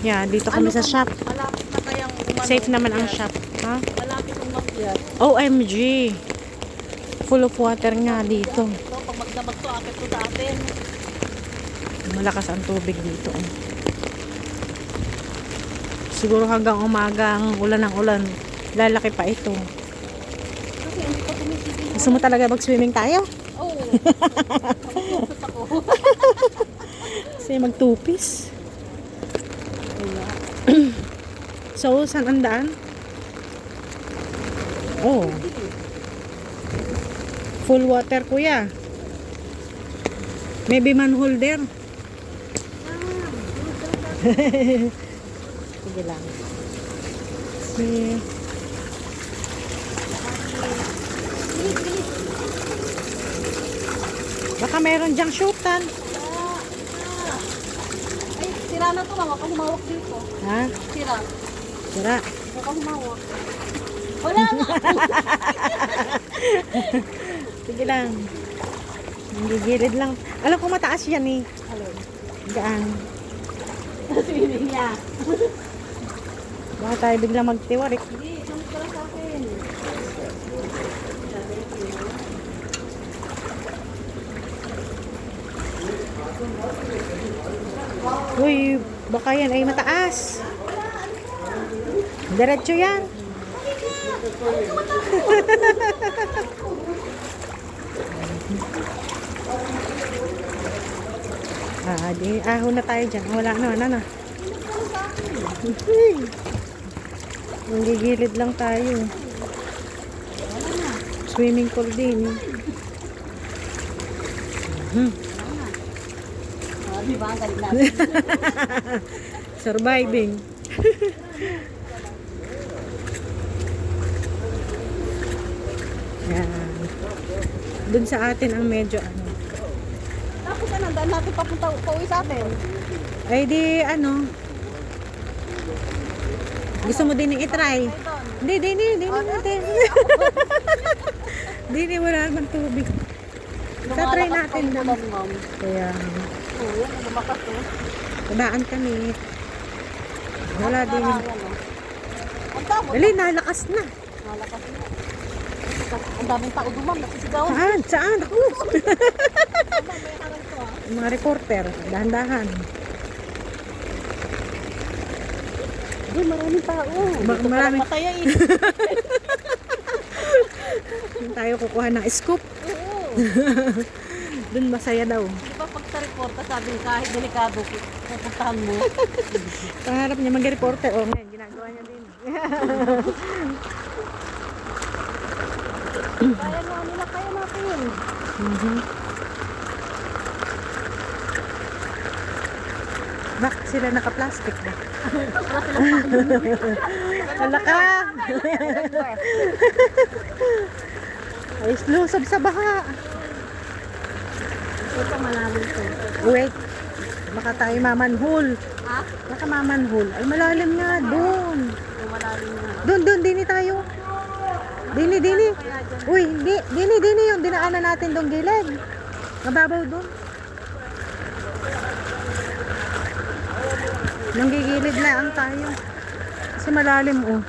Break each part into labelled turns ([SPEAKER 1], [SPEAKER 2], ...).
[SPEAKER 1] Yeah, dito kami sa shop.
[SPEAKER 2] Malapit na kayang umano.
[SPEAKER 1] Safe naman ang shop. Ha?
[SPEAKER 2] Malapit ang makyat.
[SPEAKER 1] OMG. Full of water nga dito.
[SPEAKER 2] So, pag magdamag to, akit to sa atin.
[SPEAKER 1] Malakas ang tubig dito. Siguro hanggang umaga ang ulan ng ulan. Lalaki pa ito.
[SPEAKER 2] Kasi hindi pa tumitigil.
[SPEAKER 1] Gusto mo talaga mag-swimming tayo?
[SPEAKER 2] Oo. Mag-usap ako.
[SPEAKER 1] Kasi magtupis. So, saan ang daan? Oh. Full water, kuya. Maybe manhole there. Sige lang. See. Baka meron dyang shootan.
[SPEAKER 2] Ay, sira na to, mama. Kung humawak dito.
[SPEAKER 1] Ha?
[SPEAKER 2] Sira.
[SPEAKER 1] Tira.
[SPEAKER 2] Kung humawak. Wala nga.
[SPEAKER 1] Sige lang. Gigilid lang. Alam ko mataas yan eh.
[SPEAKER 2] Alin?
[SPEAKER 1] Gaan.
[SPEAKER 2] Swimming niya.
[SPEAKER 1] Baka tayo biglang magtiwarik.
[SPEAKER 2] Hindi, sunod ka lang sa akin.
[SPEAKER 1] Uy, baka yan ay mataas. Diretso yan. Di ahon na tayo dyan. Wala na, ano. Gigilid lang tayo. Swimming pool din.
[SPEAKER 2] Di ba ang galing natin?
[SPEAKER 1] Surviving. Yan. Dun sa atin ang medyo ano.
[SPEAKER 2] Tapos ano, dahil natin papunta pauwi sa atin.
[SPEAKER 1] Ay di ano. Gusto mo din i-try? Hindi. Hindi, wala naman tubig. Sa-try natin lang. Kaya,
[SPEAKER 2] Oo, yan, lumakas eh.
[SPEAKER 1] tabaan kami. Wala din.
[SPEAKER 2] Ang tamo,
[SPEAKER 1] Dali, nalakas na.
[SPEAKER 2] malakas na. Ang daming tao dumam, nagsisigawan.
[SPEAKER 1] Saan? Ako.
[SPEAKER 2] May harang to ah.
[SPEAKER 1] Yung mga reporter, dahan-dahan.
[SPEAKER 2] Uy, maraming tao. Dito
[SPEAKER 1] Maraming-
[SPEAKER 2] palang mataya eh.
[SPEAKER 1] Yung tayo kukuha ng scoop.
[SPEAKER 2] Oo.
[SPEAKER 1] Dun masaya daw.
[SPEAKER 2] Di ba pag sa reporta sabi kahit delikado, pupuntahan mo.
[SPEAKER 1] Pangarap niya mag-reporter. O, ngayon, ginagawa niya din.
[SPEAKER 2] Kaya nga nila, kaya natin.
[SPEAKER 1] Bakit sila naka-plastic ba? Hala ka! Ay, lusob sa baha.
[SPEAKER 2] Ito malalim to.
[SPEAKER 1] Wait. Baka tayo mamanhole.
[SPEAKER 2] Ha?
[SPEAKER 1] Baka mamanhole. Ay, malalim nga. Doon.
[SPEAKER 2] Yung malalim na.
[SPEAKER 1] Doon. Dini tayo. Dini. Uy, dini yung dinaanan natin doon gilid. Mababaw doon. Nanggigilid na ang tayo. Kasi malalim, oh.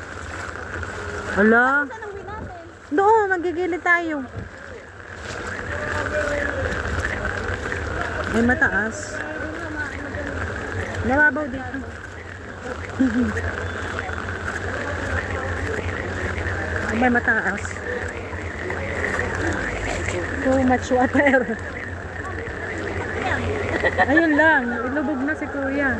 [SPEAKER 1] Hala.
[SPEAKER 2] Saan ang win natin?
[SPEAKER 1] Doon, magigilid tayo. Ay, mataas. Nababaw dito. Ay, mataas. Too much water. Ayun lang, ilubog na si kuya.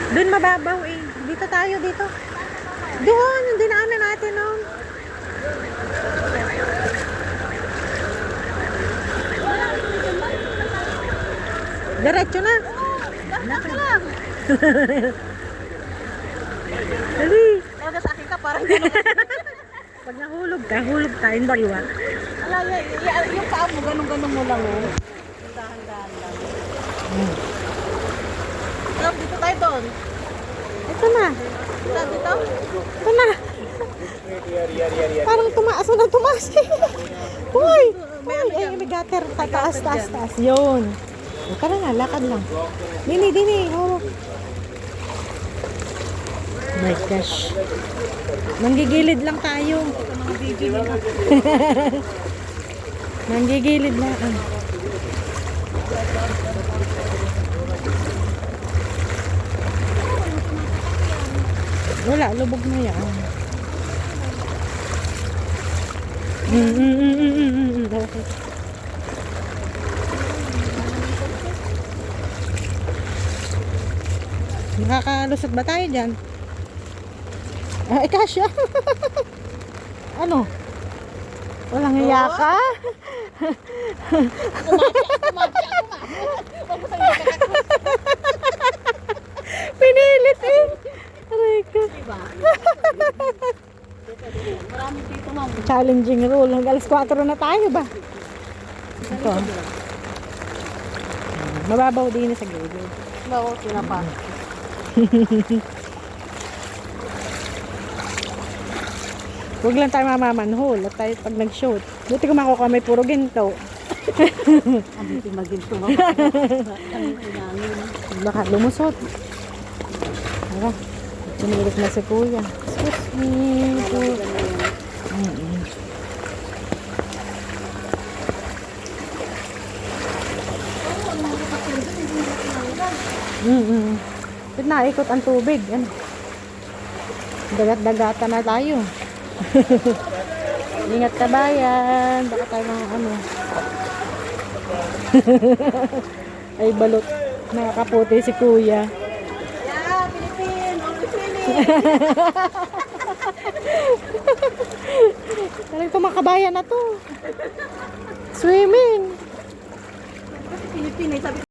[SPEAKER 1] Doon mababaw eh. Dito tayo, dito. Doon, yung dinaanan natin noon. Diretso na.
[SPEAKER 2] Dapat lang.
[SPEAKER 1] Dali.
[SPEAKER 2] Talaga sa akin ka, parang gano'n.
[SPEAKER 1] Pag nahulog ka, hulog tayong dalawa.
[SPEAKER 2] Yung paa mo, ganun-ganun mo lang oh. Dahan-dahan lang. Dito tayo doon.
[SPEAKER 1] Ito na.
[SPEAKER 2] Dito.
[SPEAKER 1] Ito na. Parang tumaas na tumaas. Uy! Uy! Ay, may gutter. Taas, taas, taas. Yun. O, tara na, lakad lang. Dini, dini. Oh. My gosh. Manggigilid lang tayo. Manggigilid lang. Wala, lubog na yan. Okay. Nakakalusot ba tayo dyan? Ay, kasya. Ano? Walang hiya ka? Pinilit eh. Aray ka.
[SPEAKER 2] Diba? Marami dito, ma'am.
[SPEAKER 1] Challenging rule. Hanggang alas 4 na tayo ba? Ito. Mababaw din sa gilid.
[SPEAKER 2] Bago, sila pa.
[SPEAKER 1] Huwag lang tayo mamamanhol at tayo pag nag-shoot. Buti ko makuha may puro ginto.
[SPEAKER 2] Ang hindi maginto, ma'am. Ang inangin.
[SPEAKER 1] Baka lumusot. Tara. Sumilit na si kuya. Excuse me. Ba't naikot ang tubig? Ano? Dagat-dagatan na tayo. Ingat ka bayan. Baka tayo mga ano. Ay balot. Nakakaputi si kuya.
[SPEAKER 2] Yeah, Philippine. Always winning.
[SPEAKER 1] Talagang tumakabayan na to. Swimming.
[SPEAKER 2] Philippine, sabi